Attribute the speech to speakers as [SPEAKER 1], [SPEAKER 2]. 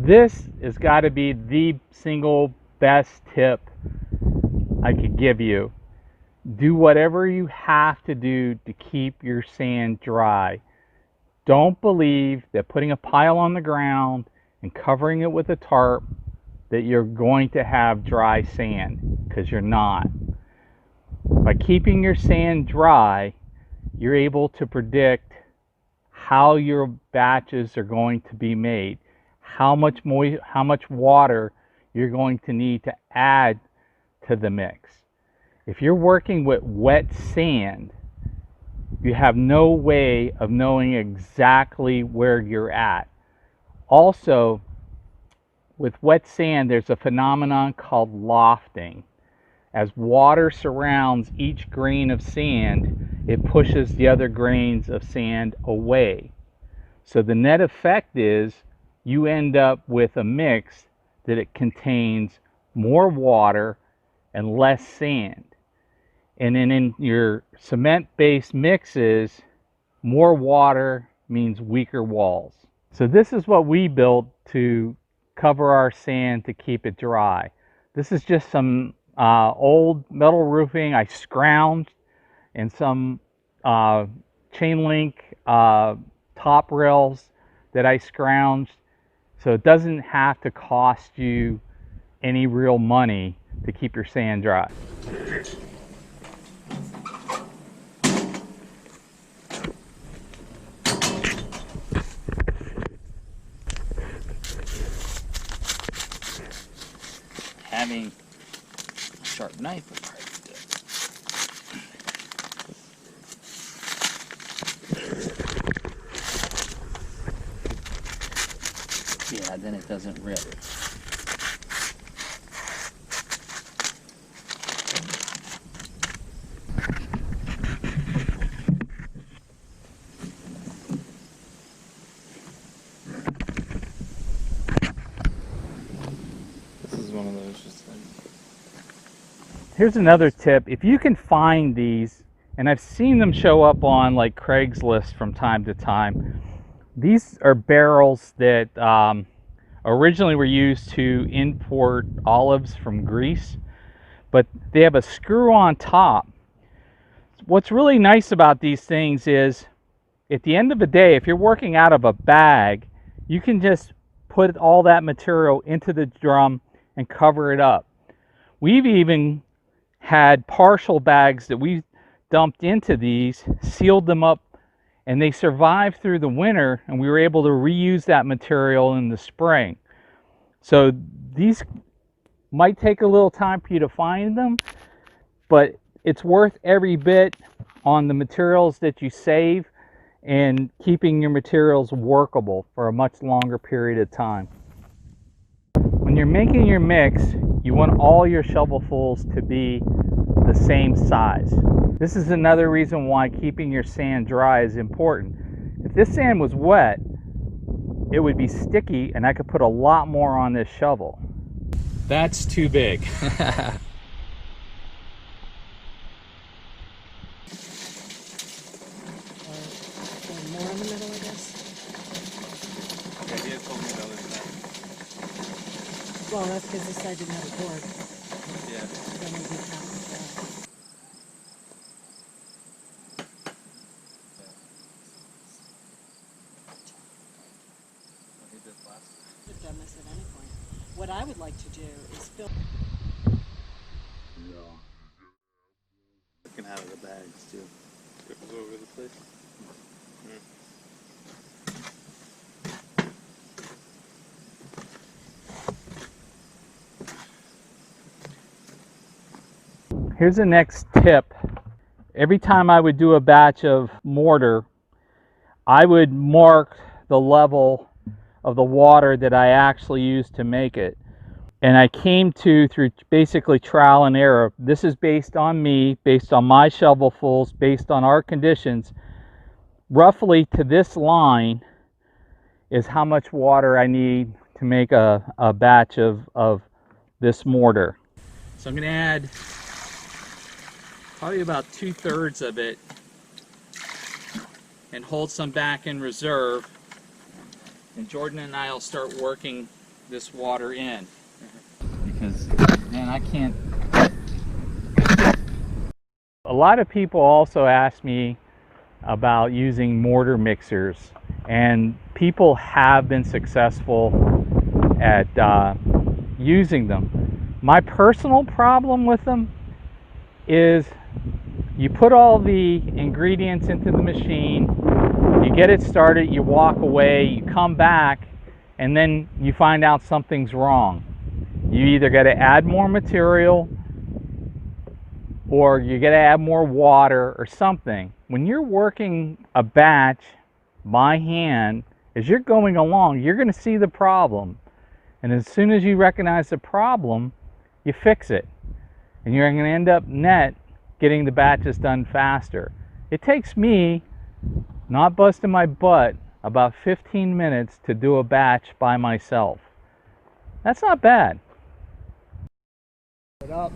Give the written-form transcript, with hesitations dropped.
[SPEAKER 1] this has got to be the single best tip I could give you. Do whatever you have to do to keep your sand dry. Don't believe that putting a pile on the ground and covering it with a tarp that you're going to have dry sand, because you're not. By keeping your sand dry, you're able to predict how your batches are going to be made, how much water you're going to need to add to the mix. If you're working with wet sand, you have no way of knowing exactly where you're at. Also, with wet sand, there's a phenomenon called lofting. As water surrounds each grain of sand, it pushes the other grains of sand away. So the net effect is you end up with a mix that it contains more water and less sand. And then in your cement-based mixes, more water means weaker walls. So this is what we built to cover our sand to keep it dry. This is just some old metal roofing I scrounged, and some chain link top rails that I scrounged. So it doesn't have to cost you any real money to keep your sand dry. Having a sharp knife would probably do it. Yeah, then it doesn't rip.
[SPEAKER 2] One of those just like...
[SPEAKER 1] Here's another tip. If you can find these, and I've seen them show up on like Craigslist from time to time, these are barrels that originally were used to import olives from Greece, but they have a screw on top. What's really nice about these things is at the end of the day, if you're working out of a bag, you can just put all that material into the drum and cover it up. We've even had partial bags that we dumped into these, sealed them up, and they survived through the winter, and we were able to reuse that material in the spring. So these might take a little time for you to find them, but it's worth every bit on the materials that you save and keeping your materials workable for a much longer period of time. When you're making your mix, you want all your shovelfuls to be the same size. This is another reason why keeping your sand dry is important. If this sand was wet, it would be sticky and I could put a lot more on this shovel. That's too big.
[SPEAKER 3] More in the middle, I guess.
[SPEAKER 2] Yeah, he had told me the other side.
[SPEAKER 3] Well, that's because this side didn't have a board.
[SPEAKER 2] Yeah.
[SPEAKER 3] Then we did half of that.
[SPEAKER 2] He did last.
[SPEAKER 3] Could have done this at any point. What I would like to do is fill.
[SPEAKER 2] Looking out of the bags too. It was over the place.
[SPEAKER 1] Here's the next tip. Every time I would do a batch of mortar, I would mark the level of the water that I actually used to make it. And I came to, through basically trial and error, this is based on me, based on my shovelfuls, based on our conditions, roughly to this line is how much water I need to make a batch of this mortar. So I'm going to add probably about 2/3 of it and hold some back in reserve. And Jordan and I will start working this water in, because then I can't. A lot of people also ask me about using mortar mixers, and people have been successful at using them. My personal problem with them is you put all the ingredients into the machine, you get it started, you walk away, you come back, and then you find out something's wrong. You either got to add more material or you got to add more water or something. When you're working a batch by hand, as you're going along, you're going to see the problem. And as soon as you recognize the problem, you fix it. And you're going to end up net getting the batches done faster. It takes me, not busting my butt, about 15 minutes to do a batch by myself. That's not bad.
[SPEAKER 4] It up.